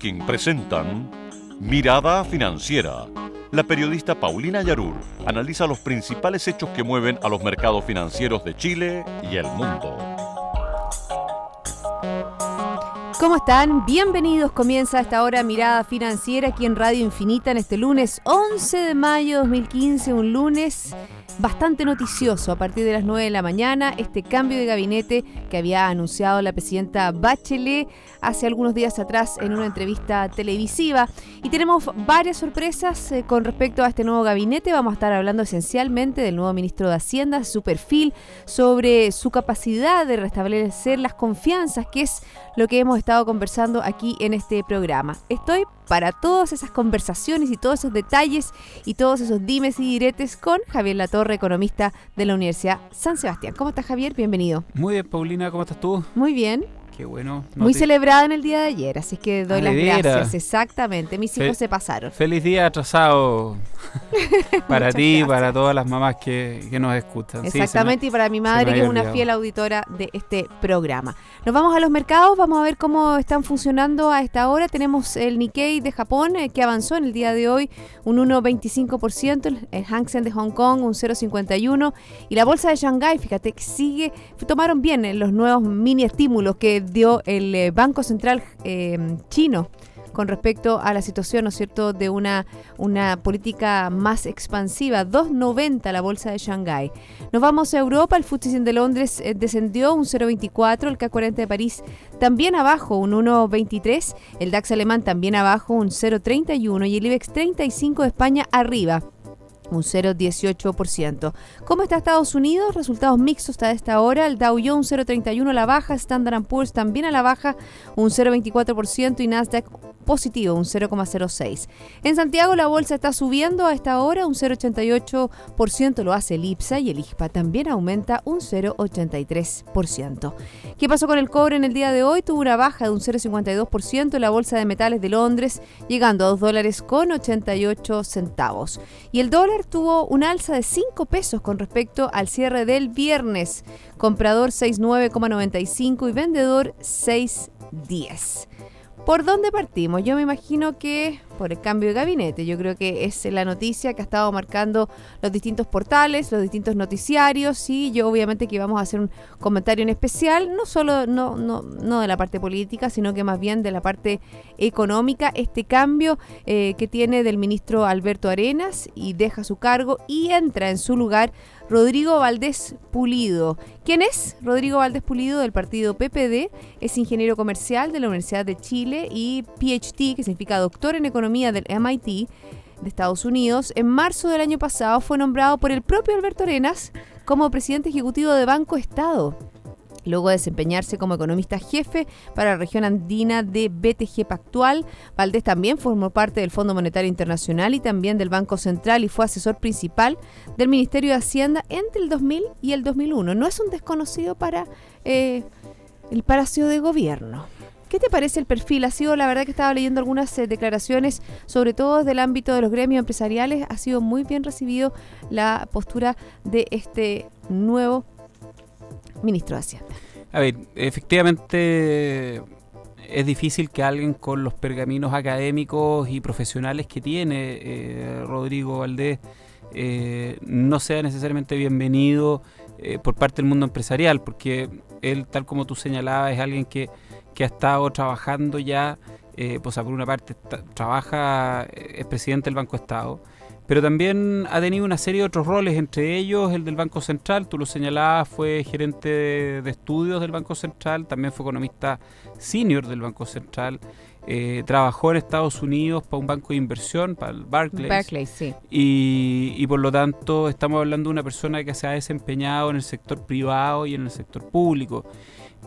Viking presentan Mirada Financiera. La periodista Paulina Yarur analiza los principales hechos que mueven a los mercados financieros de Chile y el mundo. ¿Cómo están? Bienvenidos. Comienza a esta hora Mirada Financiera aquí en Radio Infinita en este lunes 11 de mayo de 2015, un lunes bastante noticioso a partir de las 9 de la mañana, este cambio de gabinete que había anunciado la presidenta Bachelet hace algunos días atrás en una entrevista televisiva. Y tenemos varias sorpresas con respecto a este nuevo gabinete. Vamos a estar hablando esencialmente del nuevo ministro de Hacienda, su perfil, sobre su capacidad de restablecer las confianzas, que es lo que hemos estado conversando aquí en este programa. Estoy para todas esas conversaciones y todos esos detalles y todos esos dimes y diretes con Javier Latorre, economista de la Universidad San Sebastián. ¿Cómo estás, Javier? Bienvenido. Muy bien, Paulina, ¿cómo estás tú? Muy bien. Qué bueno. Muy celebrada en el día de ayer, así que doy las veras. Gracias. Exactamente, mis hijos se pasaron. Feliz día atrasado para ti y gracias. para todas las mamás que nos escuchan. Exactamente, Sí, y para mi madre, que es una fiel auditora de este programa. Nos vamos a los mercados, vamos a ver cómo están funcionando a esta hora. Tenemos el Nikkei de Japón, que avanzó en el día de hoy un 1,25%, el Hang Seng de Hong Kong un 0,51%, y la bolsa de Shanghái, fíjate, que tomaron bien los nuevos mini estímulos que dio el Banco Central chino con respecto a la situación, ¿no es cierto?, de una política más expansiva. 2,90 la bolsa de Shanghái. Nos vamos a Europa. El FTSE 100 de Londres descendió un 0,24. El CAC 40 de París también abajo, un 1,23. El DAX alemán también abajo, un 0,31. Y el IBEX 35 de España arriba, un 0,18%. ¿Cómo está Estados Unidos? Resultados mixtos hasta esta hora. El Dow Jones 0,31 a la baja, Standard & Poor's también a la baja, un 0,24%, y Nasdaq positivo, un 0,06%. En Santiago la bolsa está subiendo a esta hora, un 0,88%, lo hace el IPSA, y el IJPA también aumenta un 0,83%. ¿Qué pasó con el cobre en el día de hoy? Tuvo una baja de un 0,52%, la bolsa de metales de Londres llegando a $2,88. Y el dólar tuvo un alza de 5 pesos con respecto al cierre del viernes. Comprador 6,9,95 y vendedor 6,10. ¿Por dónde partimos? Yo me imagino que por el cambio de gabinete. Yo creo que es la noticia que ha estado marcando los distintos portales, los distintos noticiarios, y yo obviamente que vamos a hacer un comentario en especial, no solo no de la parte política, sino que más bien de la parte económica, este cambio que tiene del ministro Alberto Arenas, y deja su cargo y entra en su lugar Rodrigo Valdés Pulido. ¿Quién es? Rodrigo Valdés Pulido, del partido PPD, es ingeniero comercial de la Universidad de Chile y PhD, que significa doctor en economía del MIT de Estados Unidos. En marzo del año pasado fue nombrado por el propio Alberto Arenas como presidente ejecutivo de Banco Estado, luego de desempeñarse como economista jefe para la región andina de BTG Pactual. Valdés también formó parte del Fondo Monetario Internacional y también del Banco Central, y fue asesor principal del Ministerio de Hacienda entre el 2000 y el 2001. No es un desconocido para el Palacio de Gobierno. ¿Qué te parece el perfil? Ha sido, la verdad que estaba leyendo algunas declaraciones, sobre todo desde el ámbito de los gremios empresariales. Ha sido muy bien recibido la postura de este nuevo ministro de Hacienda. A ver, efectivamente es difícil que alguien con los pergaminos académicos y profesionales que tiene Rodrigo Valdés no sea necesariamente bienvenido por parte del mundo empresarial, porque él, tal como tú señalabas, es alguien que ha estado trabajando ya, por una parte es presidente del Banco Estado, pero también ha tenido una serie de otros roles, entre ellos el del Banco Central. Tú lo señalabas, fue gerente de estudios del Banco Central, también fue economista senior del Banco Central, trabajó en Estados Unidos para un banco de inversión, para el Barclays, sí. Y por lo tanto estamos hablando de una persona que se ha desempeñado en el sector privado y en el sector público.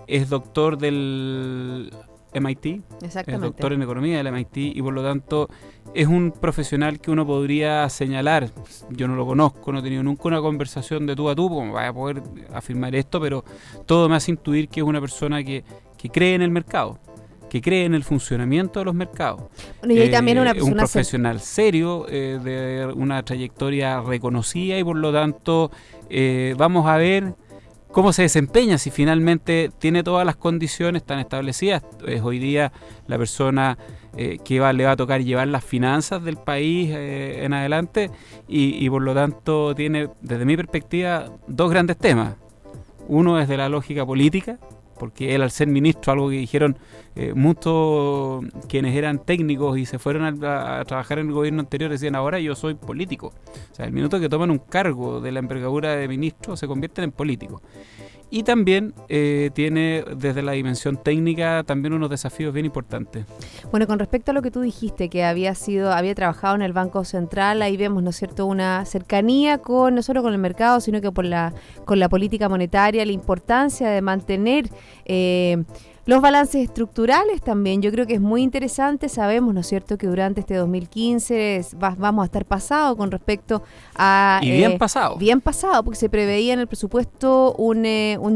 Es doctor del MIT, es doctor en economía del MIT, y por lo tanto es un profesional que uno podría señalar. Yo no lo conozco, no he tenido nunca una conversación de tú a tú como vaya a poder afirmar esto, pero todo me hace intuir que es una persona que cree en el mercado, que cree en el funcionamiento de los mercados. Bueno, y también una persona un profesional serio, de una trayectoria reconocida, y por lo tanto vamos a ver cómo se desempeña, si finalmente tiene todas las condiciones tan establecidas. Es hoy día la persona que le va a tocar llevar las finanzas del país en adelante y por lo tanto tiene, desde mi perspectiva, dos grandes temas. Uno es de la lógica política, porque él, al ser ministro, algo que dijeron muchos quienes eran técnicos y se fueron a trabajar en el gobierno anterior, decían: ahora yo soy político. O sea, el minuto que toman un cargo de la envergadura de ministro se convierten en políticos. Y también tiene, desde la dimensión técnica, también unos desafíos bien importantes. Bueno, con respecto a lo que tú dijiste, que había trabajado en el Banco Central, ahí vemos, ¿no es cierto?, una cercanía no solo con el mercado, sino que con la política monetaria, la importancia de mantener los balances estructurales también. Yo creo que es muy interesante. Sabemos, ¿no es cierto?, que durante este 2015 vamos a estar pasados con respecto a... Y bien pasado. Bien pasado, porque se preveía en el presupuesto un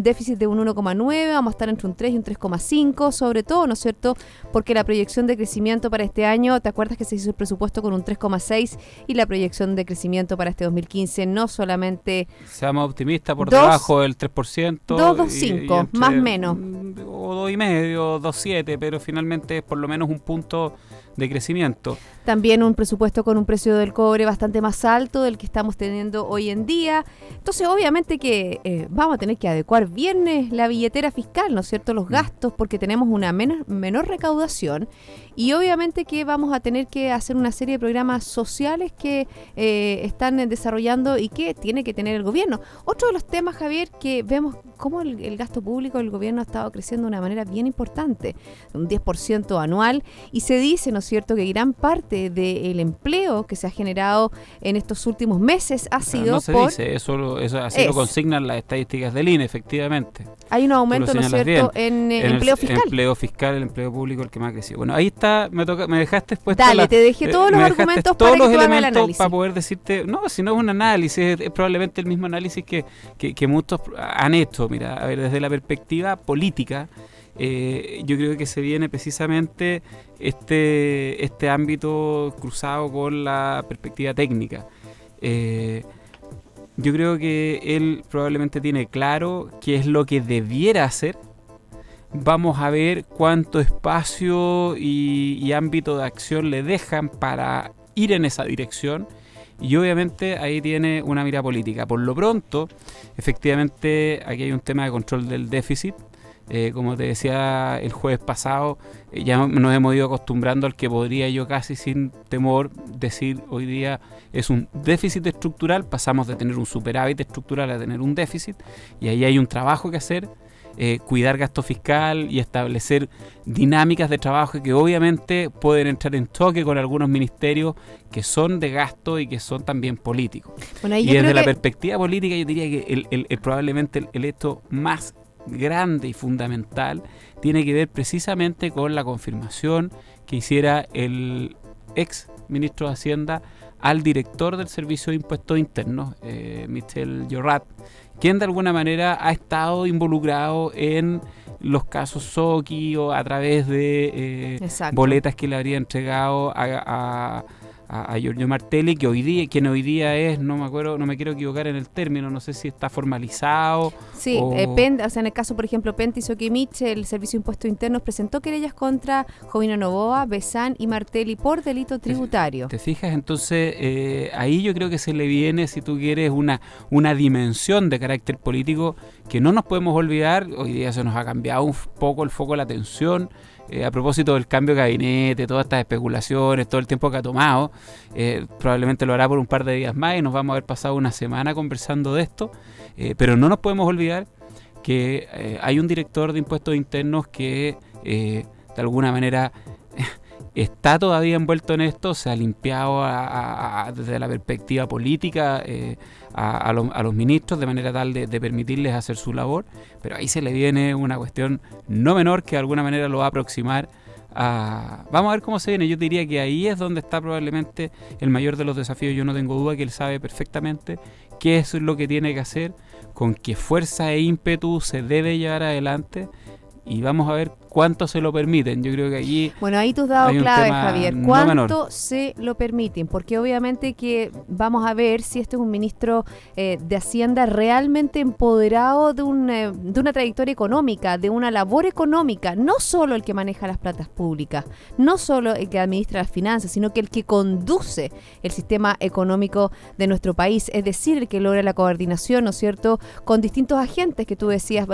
déficit de un 1,9, vamos a estar entre un 3 y un 3,5, sobre todo, ¿no es cierto?, porque la proyección de crecimiento para este año, ¿te acuerdas que se hizo el presupuesto con un 3,6 y la proyección de crecimiento para este 2015 no solamente... Seamos optimistas, por debajo del 3%. 2,5, más o menos. O 2,5, 2,7, pero finalmente es por lo menos un punto de crecimiento. También un presupuesto con un precio del cobre bastante más alto del que estamos teniendo hoy en día. Entonces, obviamente que vamos a tener que adecuar bien la billetera fiscal, ¿no es cierto?, los gastos, porque tenemos una menor recaudación, y obviamente que vamos a tener que hacer una serie de programas sociales que están desarrollando y que tiene que tener el gobierno. Otro de los temas, Javier, que vemos cómo el gasto público del gobierno ha estado creciendo de una manera bien importante, un 10% anual, y se dice, ¿no es cierto?, que gran parte del empleo que se ha generado en estos últimos meses ha sido no se dice, eso así lo consignan las estadísticas del INE, efectivamente. Hay un aumento, ¿no es cierto?, en empleo fiscal. El empleo fiscal, el empleo público, el que más ha crecido. Bueno, ahí está, me dejaste puesto. Dale, te dejé todos los argumentos para que tú hagas el análisis. Para poder decirte, no, si no es un análisis, es probablemente el mismo análisis que muchos han hecho. Mira, a ver, desde la perspectiva política, yo creo que se viene precisamente este ámbito cruzado con la perspectiva técnica. Yo creo que él probablemente tiene claro qué es lo que debiera hacer. Vamos a ver cuánto espacio y ámbito de acción le dejan para ir en esa dirección. Y obviamente ahí tiene una mira política. Por lo pronto, efectivamente, aquí hay un tema de control del déficit. Como te decía el jueves pasado, ya nos hemos ido acostumbrando al que podría yo casi sin temor decir hoy día es un déficit estructural. Pasamos de tener un superávit estructural a tener un déficit, y ahí hay un trabajo que hacer. Cuidar gasto fiscal y establecer dinámicas de trabajo que obviamente pueden entrar en choque con algunos ministerios que son de gasto y que son también políticos. Bueno, y desde la perspectiva política, yo diría que probablemente el hecho más grande y fundamental tiene que ver precisamente con la confirmación que hiciera el ex ministro de Hacienda al director del Servicio de Impuestos Internos, Michel Llorat, quien de alguna manera ha estado involucrado en los casos Soki o a través de boletas que le habría entregado a Giorgio Martelli, quien hoy día es, no me quiero equivocar en el término, no sé si está formalizado. Sí, en el caso, por ejemplo, Penta y Soquimich, el Servicio de Impuestos Internos presentó querellas contra Jovino Novoa, Besán y Martelli por delito tributario. ¿Te fijas? Entonces, ahí yo creo que se le viene, si tú quieres, una dimensión de carácter político que no nos podemos olvidar. Hoy día se nos ha cambiado un poco el foco de la atención. A propósito del cambio de gabinete, todas estas especulaciones, todo el tiempo que ha tomado, probablemente lo hará por un par de días más y nos vamos a haber pasado una semana conversando de esto, pero no nos podemos olvidar que hay un director de impuestos internos que de alguna manera está todavía envuelto en esto, se ha limpiado desde la perspectiva política a los ministros de manera tal de permitirles hacer su labor, pero ahí se le viene una cuestión no menor que de alguna manera lo va a aproximar a... Vamos a ver cómo se viene. Yo diría que ahí es donde está probablemente el mayor de los desafíos. Yo no tengo duda que él sabe perfectamente qué es lo que tiene que hacer, con qué fuerza e ímpetu se debe llevar adelante, y vamos a ver cuánto se lo permiten. Yo creo que allí bueno, ahí tú has dado hay un clave, tema Javier. no ¿Cuánto menor. se lo permiten? Porque obviamente que vamos a ver si este es un ministro de Hacienda realmente empoderado de una trayectoria económica, de una labor económica, no solo el que maneja las platas públicas, no solo el que administra las finanzas, sino que el que conduce el sistema económico de nuestro país, es decir, el que logra la coordinación, ¿no es cierto?, con distintos agentes que tú decías,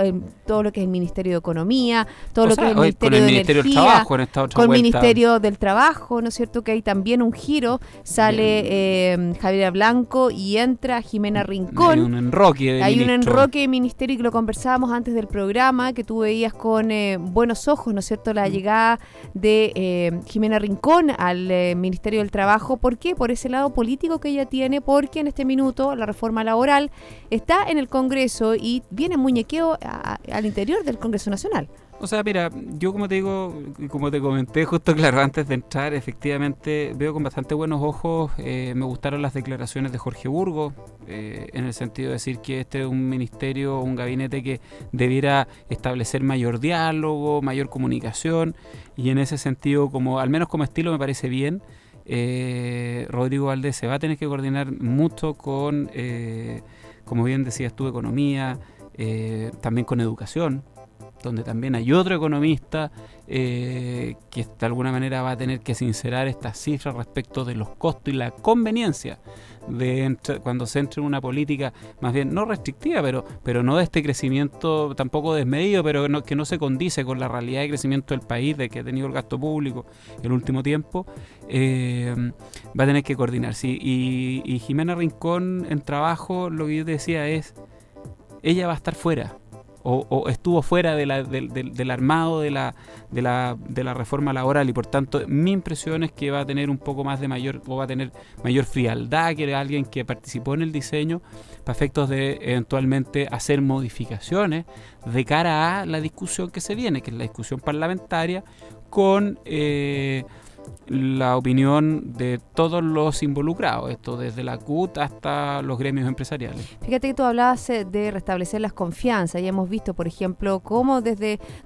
todo lo que es el Ministerio de Economía, todo lo que es el Ministerio con el de Ministerio del Energía, Trabajo en esta otra con el vuelta. Ministerio del Trabajo, ¿no es cierto?, que hay también un giro, sale Javier Blanco y entra Jimena Rincón. Hay un enroque de Hay un ministro. enroque de ministerio, y que lo conversábamos antes del programa, que tú veías con buenos ojos, ¿no es cierto?, la llegada de Jimena Rincón al Ministerio del Trabajo. ¿Por qué? Por ese lado político que ella tiene, porque en este minuto la reforma laboral está en el Congreso y viene muñequeo al interior del Congreso Nacional. O sea, mira, yo como te digo, y como te comenté justo, claro, antes de entrar, efectivamente veo con bastante buenos ojos. Me gustaron las declaraciones de Jorge Burgos, en el sentido de decir que este es un ministerio, un gabinete que debiera establecer mayor diálogo, mayor comunicación, y en ese sentido, como al menos como estilo, me parece bien. Rodrigo Valdés se va a tener que coordinar mucho con, como bien decías tú, economía, también con educación, donde también hay otro economista que de alguna manera va a tener que sincerar estas cifras respecto de los costos y la conveniencia de cuando se entre en una política más bien no restrictiva, pero no de este crecimiento tampoco desmedido, pero que no se condice con la realidad de crecimiento del país, de que ha tenido el gasto público el último tiempo. Va a tener que coordinarse. Y Jimena Rincón en trabajo, lo que yo te decía es, ella va a estar fuera. O estuvo fuera del armado de la reforma laboral, y por tanto mi impresión es que va a tener un poco más de va a tener mayor frialdad que alguien que participó en el diseño, para efectos de eventualmente hacer modificaciones de cara a la discusión que se viene, que es la discusión parlamentaria, con la opinión de todos los involucrados, esto desde la CUT hasta los gremios empresariales. Fíjate que tú hablabas de restablecer las confianzas, y hemos visto, por ejemplo, cómo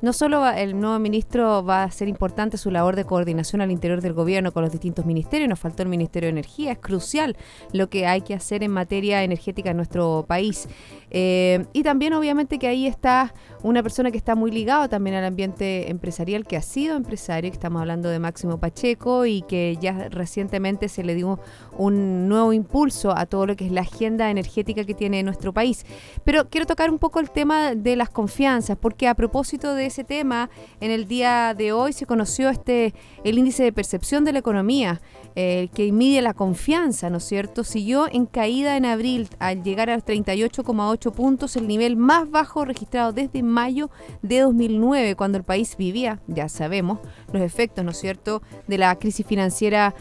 no solo el nuevo ministro va a ser importante su labor de coordinación al interior del gobierno con los distintos ministerios, nos faltó el Ministerio de Energía, es crucial lo que hay que hacer en materia energética en nuestro país. Y también obviamente que ahí está una persona que está muy ligado también al ambiente empresarial, que ha sido empresario, que estamos hablando de Máximo Pacheco, y que ya recientemente se le dio un nuevo impulso a todo lo que es la agenda energética que tiene nuestro país. Pero quiero tocar un poco el tema de las confianzas, porque a propósito de ese tema, en el día de hoy se conoció el índice de percepción de la economía, que mide la confianza, ¿no es cierto? Siguió en caída en abril al llegar a los 38,8 puntos, el nivel más bajo registrado desde mayo de 2009, cuando el país vivía, ya sabemos, los efectos, ¿no es cierto?, de la crisis financiera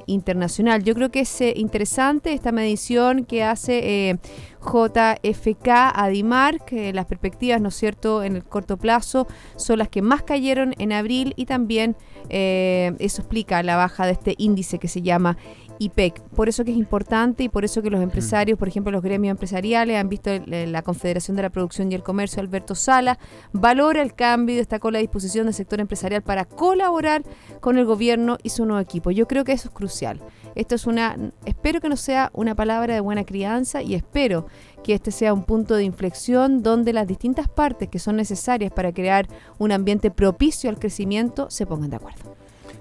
internacional. Yo creo que es interesante esta medición que hace JFK Adimar, que las perspectivas, ¿no es cierto?, en el corto plazo son las que más cayeron en abril, y también eso explica la baja de este índice que se llama IPEC. Por eso que es importante, y por eso que los empresarios, por ejemplo los gremios empresariales, han visto la Confederación de la Producción y el Comercio, Alberto Sala, valora el cambio y destacó la disposición del sector empresarial para colaborar con el gobierno y su nuevo equipo. Yo creo que eso es crucial. Espero que no sea una palabra de buena crianza, y espero que este sea un punto de inflexión donde las distintas partes que son necesarias para crear un ambiente propicio al crecimiento se pongan de acuerdo.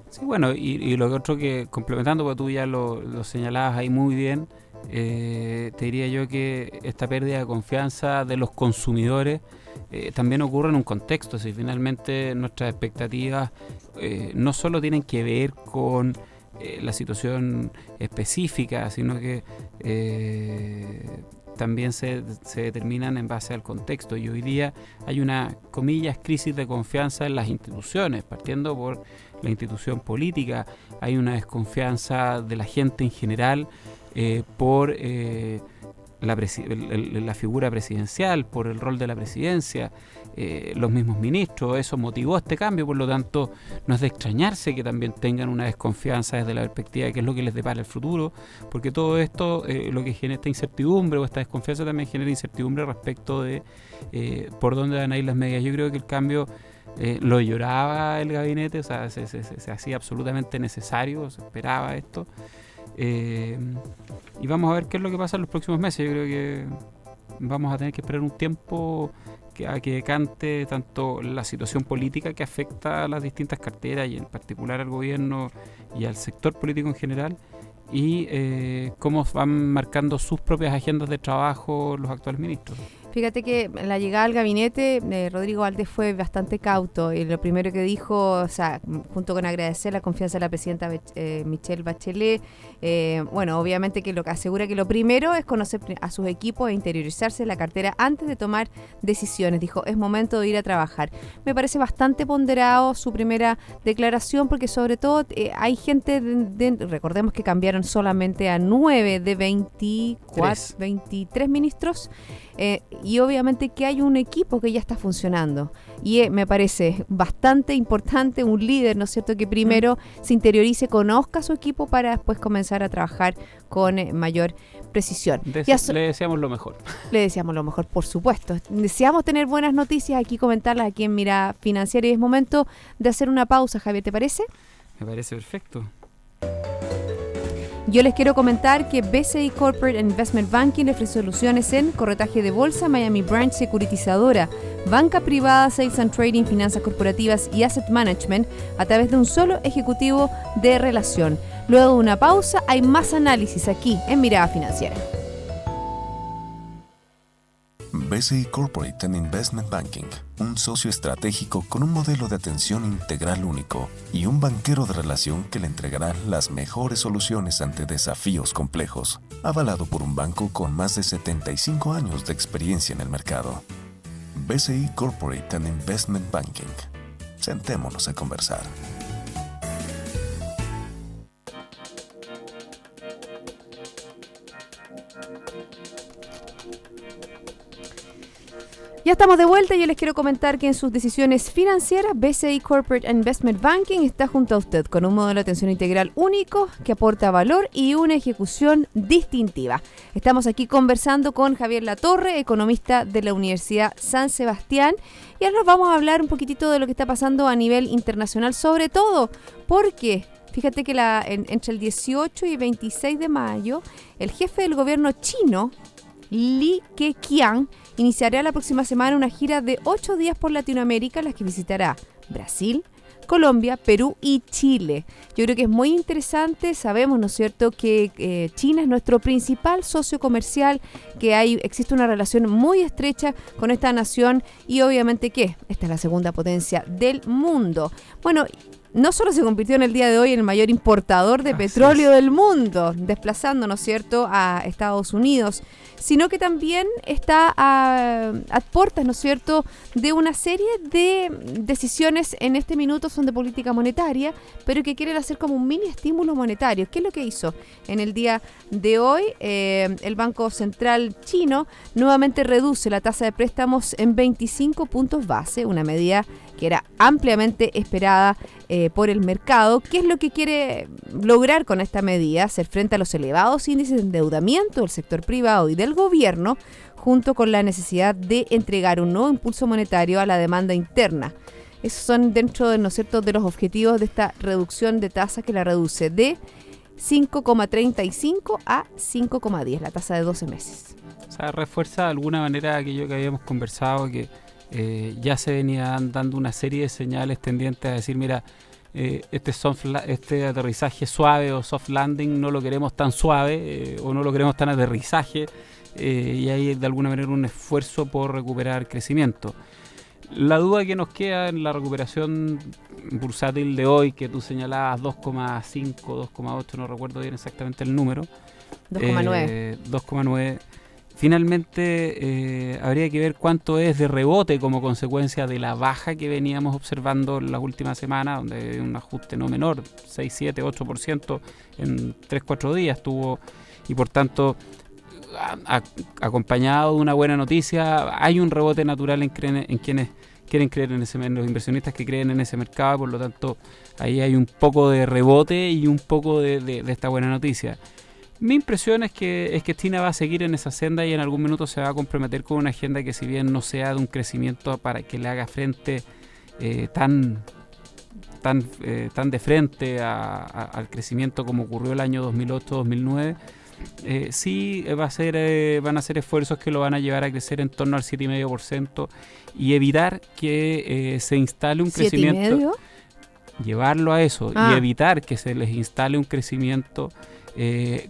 Sí, bueno, y lo otro que, complementando, porque tú ya lo señalabas ahí muy bien, te diría yo que esta pérdida de confianza de los consumidores también ocurre en un contexto. Si finalmente nuestras expectativas no solo tienen que ver con la situación específica, sino que también se determinan en base al contexto. Y hoy día hay una, comillas, crisis de confianza en las instituciones, partiendo por la institución política. Hay una desconfianza de la gente en general por la figura presidencial, por el rol de la presidencia, los mismos ministros. Eso motivó este cambio, por lo tanto no es de extrañarse que también tengan una desconfianza desde la perspectiva de qué es lo que les depara el futuro, porque todo esto lo que genera esta incertidumbre, o esta desconfianza, también genera incertidumbre respecto de por dónde van a ir las medidas. Yo creo que el cambio lo lloraba el gabinete, o sea, se hacía absolutamente necesario, se esperaba esto. Y vamos a ver qué es lo que pasa en los próximos meses. Yo creo que vamos a tener que esperar un tiempo a que decante tanto la situación política que afecta a las distintas carteras y en particular al gobierno y al sector político en general, y cómo van marcando sus propias agendas de trabajo los actuales ministros. Fíjate que la llegada al gabinete, Rodrigo Valdés fue bastante cauto, y lo primero que dijo, o sea, junto con agradecer la confianza de la presidenta Michelle Bachelet, bueno, obviamente que lo que asegura que lo primero es conocer a sus equipos e interiorizarse en la cartera antes de tomar decisiones. Dijo, es momento de ir a trabajar. Me parece bastante ponderado su primera declaración, porque sobre todo hay gente, recordemos que cambiaron solamente a 9 de 23 ministros, y obviamente que hay un equipo que ya está funcionando, y me parece bastante importante un líder, ¿no es cierto?, que primero se interiorice, conozca a su equipo para después comenzar a trabajar con mayor precisión. Le deseamos lo mejor. Le deseamos lo mejor, por supuesto. Deseamos tener buenas noticias aquí, comentarlas aquí en Mirada Financiera, y es momento de hacer una pausa, Javier, ¿te parece? Me parece perfecto. Yo les quiero comentar que BCI Corporate Investment Banking le ofrece soluciones en corretaje de bolsa, Miami Branch securitizadora, banca privada, sales and trading, finanzas corporativas y asset management a través de un solo ejecutivo de relación. Luego de una pausa hay más análisis aquí en Mirada Financiera. BCI Corporate and Investment Banking, un socio estratégico con un modelo de atención integral único y un banquero de relación que le entregará las mejores soluciones ante desafíos complejos, avalado por un banco con más de 75 años de experiencia en el mercado. BCI Corporate and Investment Banking. Sentémonos a conversar. Ya estamos de vuelta y yo les quiero comentar que en sus decisiones financieras, BCI Corporate Investment Banking está junto a usted con un modelo de atención integral único que aporta valor y una ejecución distintiva. Estamos aquí conversando con Javier Latorre, economista de la Universidad San Sebastián, y ahora nos vamos a hablar un poquitito de lo que está pasando a nivel internacional, sobre todo porque fíjate que entre el 18 y 26 de mayo, el jefe del gobierno chino, Li Keqiang, iniciará la próxima semana una gira de 8 días por Latinoamérica, en las que visitará Brasil, Colombia, Perú y Chile. Yo creo que es muy interesante. Sabemos, ¿no es cierto?, que China es nuestro principal socio comercial, que existe una relación muy estrecha con esta nación, y obviamente que esta es la segunda potencia del mundo. Bueno, no solo se convirtió en el día de hoy en el mayor importador de petróleo del mundo, desplazando, ¿no es cierto?, a Estados Unidos, sino que también está a puertas, ¿no es cierto?, de una serie de decisiones en este minuto son de política monetaria, pero que quieren hacer como un mini estímulo monetario. ¿Qué es lo que hizo en el día de hoy? El Banco Central chino nuevamente reduce la tasa de préstamos en 25 puntos base, una medida que era ampliamente esperada por el mercado. ¿Qué es lo que quiere lograr con esta medida? Hacer frente a los elevados índices de endeudamiento del sector privado y del gobierno, junto con la necesidad de entregar un nuevo impulso monetario a la demanda interna. Esos son dentro de, ¿no es cierto?, de los objetivos de esta reducción de tasa, que la reduce de 5,35 a 5,10, la tasa de 12 meses. O sea, refuerza de alguna manera aquello que habíamos conversado, que ya se venían dando una serie de señales tendientes a decir, mira, este aterrizaje suave o soft landing no lo queremos tan suave, o no lo queremos tan aterrizaje, y hay de alguna manera un esfuerzo por recuperar crecimiento. La duda que nos queda en la recuperación bursátil de hoy, que tú señalabas 2,5, 2,8, no recuerdo bien exactamente el número. 2,9. Finalmente habría que ver cuánto es de rebote como consecuencia de la baja que veníamos observando en las últimas semanas, donde hay un ajuste no menor, 6, 7, 8% en 3-4 días tuvo, y por tanto, acompañado de una buena noticia, hay un rebote natural en quienes quieren creer en los inversionistas que creen en ese mercado. Por lo tanto, ahí hay un poco de rebote y un poco de esta buena noticia. Mi impresión es que China va a seguir en esa senda y en algún minuto se va a comprometer con una agenda que, si bien no sea de un crecimiento para que le haga frente tan de frente al crecimiento como ocurrió el año 2008-2009, sí van a ser esfuerzos que lo van a llevar a crecer en torno al 7,5% y evitar que se instale un crecimiento. ¿7,5%? Llevarlo a eso y evitar que se les instale un crecimiento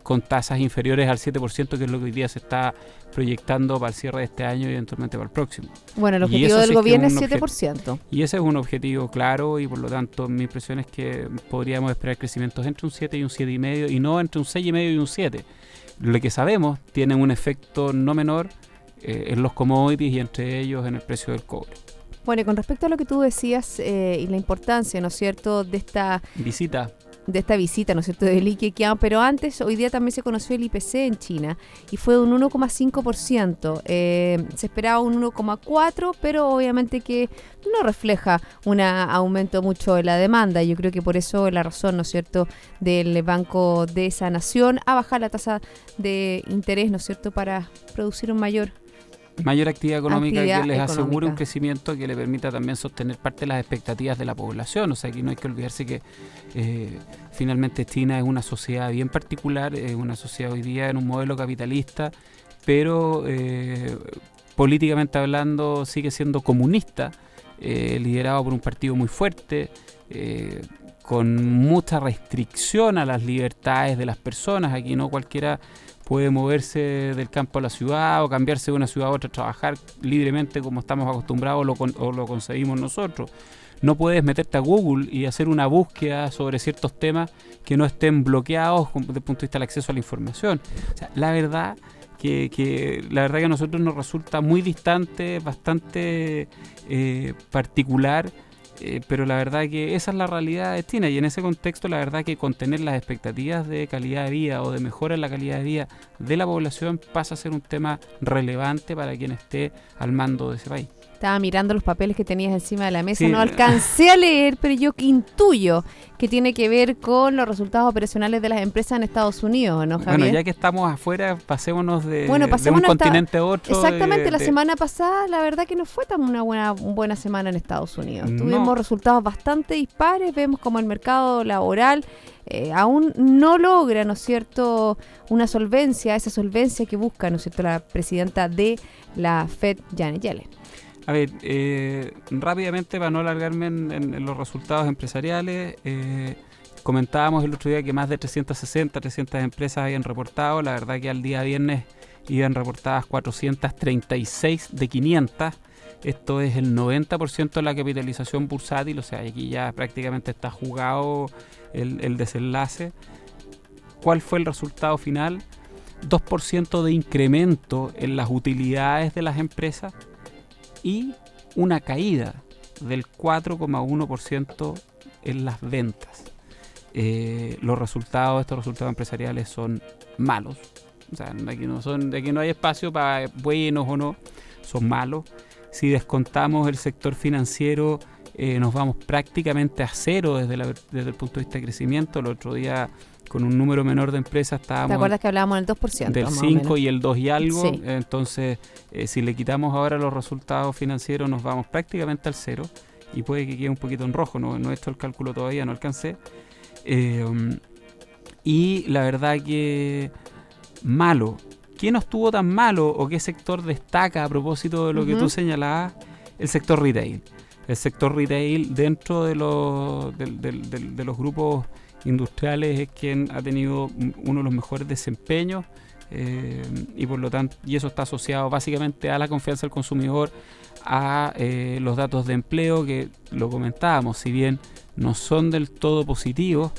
con tasas inferiores al 7%, que es lo que hoy día se está proyectando para el cierre de este año y eventualmente para el próximo. Bueno, el objetivo del gobierno es 7%. Y ese es un objetivo claro y por lo tanto mi impresión es que podríamos esperar crecimientos entre un 7 y un 7,5 y no entre un 6,5 y un 7. Lo que sabemos tiene un efecto no menor en los commodities y entre ellos en el precio del cobre. Bueno, y con respecto a lo que tú decías y la importancia, ¿no es cierto?, de esta visita, ¿no es cierto?, del Liquiquiao, pero antes, hoy día también se conoció el IPC en China y fue de un 1,5%. Se esperaba un 1,4%, pero obviamente que no refleja un aumento mucho de la demanda. Yo creo que por eso la razón, ¿no es cierto?, del Banco de esa nación a bajar la tasa de interés, ¿no es cierto?, para producir un mayor actividad económica que les asegure un crecimiento que le permita también sostener parte de las expectativas de la población. O sea, aquí no hay que olvidarse que finalmente China es una sociedad bien particular, es una sociedad hoy día en un modelo capitalista, pero políticamente hablando sigue siendo comunista, liderado por un partido muy fuerte, con mucha restricción a las libertades de las personas. Aquí no cualquiera puede moverse del campo a la ciudad o cambiarse de una ciudad a otra, trabajar libremente como estamos acostumbrados o lo concebimos nosotros. No puedes meterte a Google y hacer una búsqueda sobre ciertos temas que no estén bloqueados desde el punto de vista del acceso a la información. O sea, la verdad que a nosotros nos resulta muy distante, bastante particular, pero la verdad que esa es la realidad de China y en ese contexto la verdad que contener las expectativas de calidad de vida o de mejora en la calidad de vida de la población pasa a ser un tema relevante para quien esté al mando de ese país. Estaba mirando los papeles que tenías encima de la mesa, sí. No alcancé a leer, pero yo intuyo que tiene que ver con los resultados operacionales de las empresas en Estados Unidos, ¿no, Javier? Bueno, ya que estamos afuera, pasémonos de un continente a otro. Exactamente, la semana pasada la verdad que no fue tan una buena semana en Estados Unidos. Tuvimos resultados bastante dispares, vemos como el mercado laboral aún no logra, ¿no es cierto?, esa solvencia que busca, ¿no es cierto?, la presidenta de la Fed, Janet Yellen. A ver, rápidamente para no alargarme en los resultados empresariales, comentábamos el otro día que más de 300 empresas habían reportado. La verdad que al día viernes iban reportadas 436 de 500. Esto es el 90% de la capitalización bursátil, o sea, aquí ya prácticamente está jugado el desenlace. ¿Cuál fue el resultado final? 2% de incremento en las utilidades de las empresas y una caída del 4,1% en las ventas. Estos resultados empresariales son malos. O sea, aquí no hay espacio para buenos o no, son malos. Si descontamos el sector financiero, nos vamos prácticamente a cero desde el punto de vista de crecimiento. El otro día, con un número menor de empresas, estábamos... ¿Te acuerdas que hablábamos del 2%? Del 5 y el 2 y algo. Sí. Entonces, si le quitamos ahora los resultados financieros, nos vamos prácticamente al cero. Y puede que quede un poquito en rojo. No he hecho el cálculo todavía, no alcancé. Y la verdad que malo. ¿Quién no estuvo tan malo o qué sector destaca a propósito de lo que tú señalabas? El sector retail. El sector retail dentro de los grupos industriales es quien ha tenido uno de los mejores desempeños y por lo tanto, y eso está asociado básicamente a la confianza del consumidor, a los datos de empleo que lo comentábamos, si bien no son del todo positivos,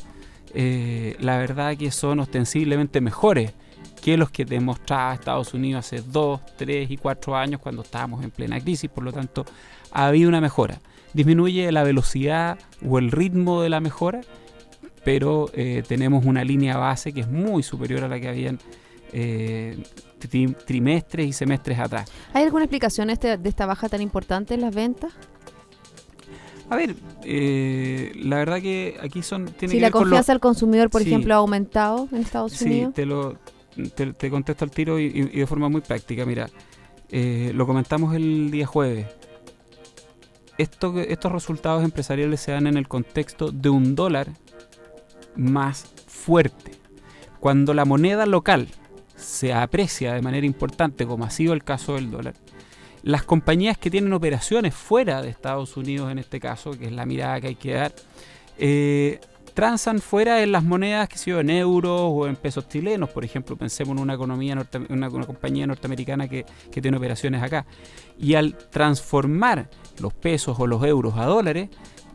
la verdad que son ostensiblemente mejores que los que demostraba Estados Unidos hace 2, 3 y 4 años cuando estábamos en plena crisis. Por lo tanto, ha habido una mejora. Disminuye la velocidad o el ritmo de la mejora, pero tenemos una línea base que es muy superior a la que habían trimestres y semestres atrás. ¿Hay alguna explicación de esta baja tan importante en las ventas? A ver, la verdad que aquí tiene que ver la confianza del consumidor, por ejemplo, ha aumentado en Estados Unidos. Te contesto al tiro y de forma muy práctica. Mira, lo comentamos el día jueves. estos resultados empresariales se dan en el contexto de un dólar más fuerte. Cuando la moneda local se aprecia de manera importante, como ha sido el caso del dólar, las compañías que tienen operaciones fuera de Estados Unidos, en este caso, que es la mirada que hay que dar, transan fuera en las monedas que se en euros o en pesos chilenos. Por ejemplo, pensemos en una compañía norteamericana que tiene operaciones acá. Y al transformar los pesos o los euros a dólares,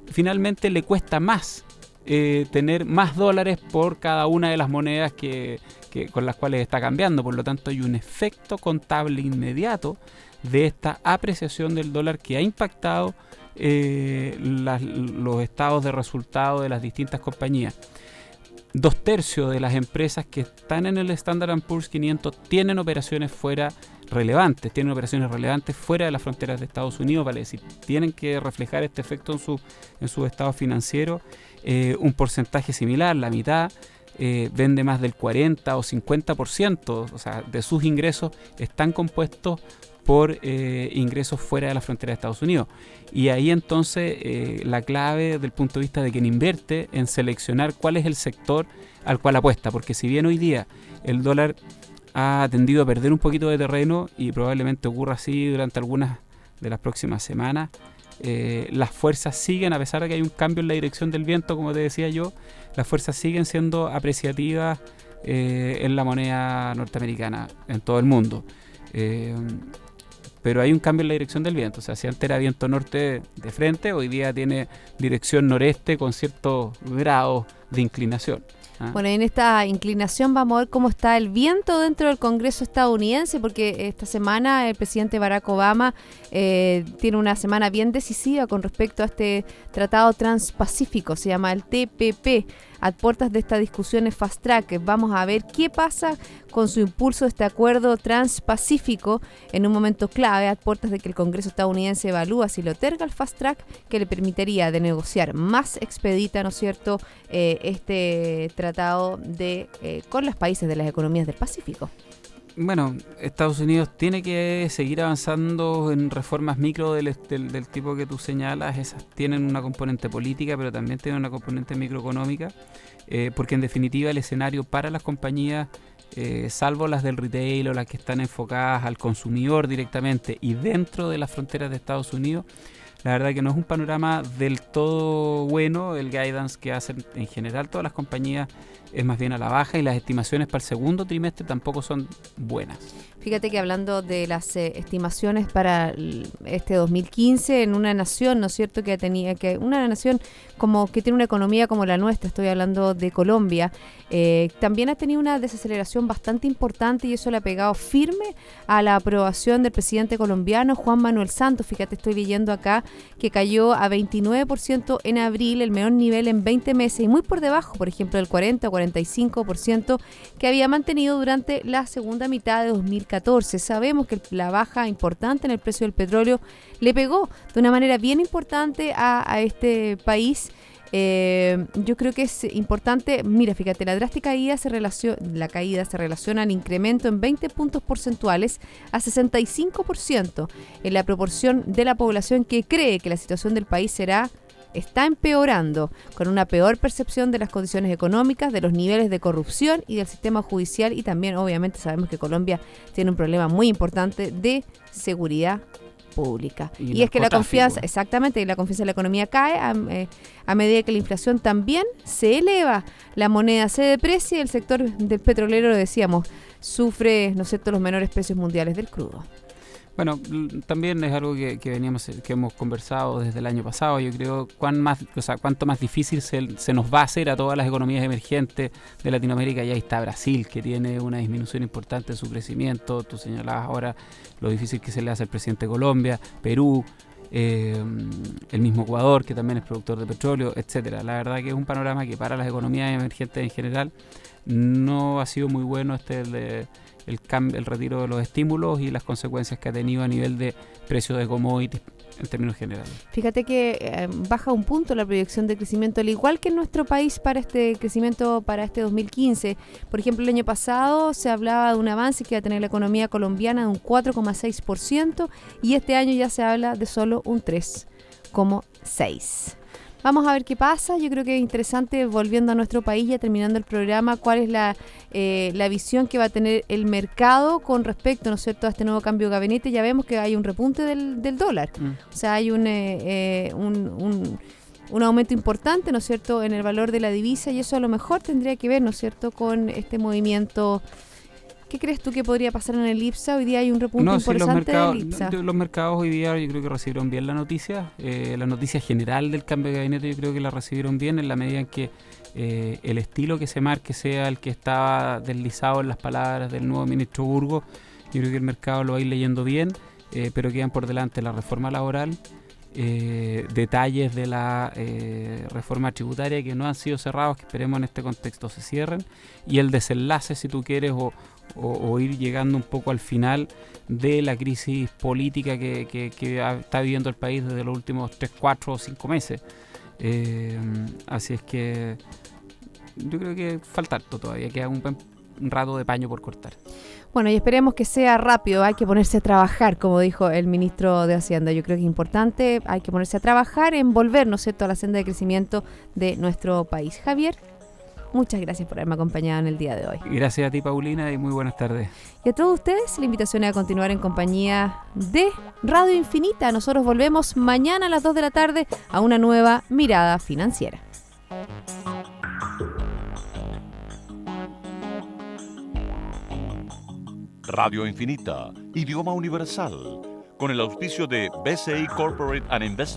finalmente le cuesta más tener más dólares por cada una de las monedas con las cuales está cambiando. Por lo tanto, hay un efecto contable inmediato de esta apreciación del dólar que ha impactado los estados de resultado de las distintas compañías. 2/3 de las empresas que están en el Standard & Poor's 500 tienen operaciones relevantes fuera de las fronteras de Estados Unidos, vale decir, tienen que reflejar este efecto en su estado financiero. Un porcentaje similar, la mitad, vende más del 40 o 50%, o sea, de sus ingresos están compuestos por ingresos fuera de la frontera de Estados Unidos. Y ahí entonces la clave desde el punto de vista de quien invierte en seleccionar cuál es el sector al cual apuesta, porque si bien hoy día el dólar ha tendido a perder un poquito de terreno y probablemente ocurra así durante algunas de las próximas semanas, las fuerzas siguen, a pesar de que hay un cambio en la dirección del viento, como te decía yo, las fuerzas siguen siendo apreciativas en la moneda norteamericana, en todo el mundo. Pero hay un cambio en la dirección del viento. O sea, si antes era viento norte de frente, hoy día tiene dirección noreste con ciertos grados de inclinación. Bueno, en esta inclinación vamos a ver cómo está el viento dentro del Congreso estadounidense, porque esta semana el presidente Barack Obama tiene una semana bien decisiva con respecto a este tratado transpacífico, se llama el TPP, a puertas de estas discusiones fast track. Vamos a ver qué pasa con su impulso de este acuerdo transpacífico en un momento clave, a puertas de que el Congreso estadounidense evalúa si le otorga el fast track que le permitiría de negociar más expedita, ¿no es cierto?, este tratado con los países de las economías del Pacífico. Bueno, Estados Unidos tiene que seguir avanzando en reformas micro del tipo que tú señalas. Esas tienen una componente política, pero también tienen una componente microeconómica, porque en definitiva el escenario para las compañías, salvo las del retail o las que están enfocadas al consumidor directamente y dentro de las fronteras de Estados Unidos, la verdad que no es un panorama del todo bueno. El guidance que hacen en general todas las compañías es más bien a la baja y las estimaciones para el segundo trimestre tampoco son buenas. Fíjate que hablando de las estimaciones para este 2015 en una nación, ¿no es cierto?, una nación como que tiene una economía como la nuestra, estoy hablando de Colombia, también ha tenido una desaceleración bastante importante y eso le ha pegado firme a la aprobación del presidente colombiano Juan Manuel Santos. Fíjate, estoy leyendo acá que cayó a 29% en abril, el menor nivel en 20 meses y muy por debajo, por ejemplo, del 40 o 45% que había mantenido durante la segunda mitad de 2014. Sabemos que la baja importante en el precio del petróleo le pegó de una manera bien importante a este país. Yo creo que es importante, mira, fíjate, la drástica caída se relaciona al incremento en 20 puntos porcentuales a 65% en la proporción de la población que cree que la situación del país está empeorando, con una peor percepción de las condiciones económicas, de los niveles de corrupción y del sistema judicial, y también obviamente sabemos que Colombia tiene un problema muy importante de seguridad pública. Y es que la confianza, exactamente, y la confianza en la economía cae a medida que la inflación también se eleva, la moneda se deprecia y el sector del petrolero, lo decíamos, sufre, ¿no es cierto?, los menores precios mundiales del crudo. Bueno, también es algo que hemos conversado desde el año pasado. Yo creo cuánto más difícil se nos va a hacer a todas las economías emergentes de Latinoamérica. Ya está Brasil, que tiene una disminución importante en su crecimiento. Tú señalabas ahora lo difícil que se le hace al presidente de Colombia, Perú, el mismo Ecuador, que también es productor de petróleo, etcétera. La verdad que es un panorama que para las economías emergentes en general no ha sido muy bueno el retiro de los estímulos y las consecuencias que ha tenido a nivel de precios de commodities en términos generales. Fíjate que baja un punto la proyección de crecimiento, al igual que en nuestro país para este crecimiento para este 2015. Por ejemplo, el año pasado se hablaba de un avance que iba a tener la economía colombiana de un 4,6% y este año ya se habla de solo un 3,8%. 0,6. Vamos a ver qué pasa. Yo creo que es interesante, volviendo a nuestro país, ya terminando el programa, cuál es la visión que va a tener el mercado con respecto, ¿no es cierto?, a este nuevo cambio de gabinete. Ya vemos que hay un repunte del dólar. O sea, hay un aumento importante, ¿no es cierto?, en el valor de la divisa, y eso a lo mejor tendría que ver, ¿no es cierto?, con este movimiento. ¿Qué crees tú que podría pasar en el IPSA? Hoy día hay un repunte importante del IPSA. Los mercados hoy día yo creo que recibieron bien la noticia general del cambio de gabinete. Yo creo que la recibieron bien en la medida en que el estilo que se marque sea el que estaba deslizado en las palabras del nuevo ministro Burgos. Yo creo que el mercado lo va a ir leyendo bien, pero quedan por delante la reforma laboral, detalles de la reforma tributaria que no han sido cerrados, que esperemos en este contexto se cierren, y el desenlace, si tú quieres, o ir llegando un poco al final de la crisis política que está viviendo el país desde los últimos 3, 4 o 5 meses. Así es que yo creo que falta harto todavía, queda un rato de paño por cortar. Bueno, y esperemos que sea rápido. Hay que ponerse a trabajar, como dijo el ministro de Hacienda. Yo creo que es importante, hay que ponerse a trabajar en volver, ¿no es cierto?, a la senda de crecimiento de nuestro país. Javier, muchas gracias por haberme acompañado en el día de hoy. Gracias a ti, Paulina, y muy buenas tardes. Y a todos ustedes, la invitación es a continuar en compañía de Radio Infinita. Nosotros volvemos mañana a las 2 de la tarde a una nueva mirada financiera. Radio Infinita, idioma universal, con el auspicio de BCI Corporate and Investment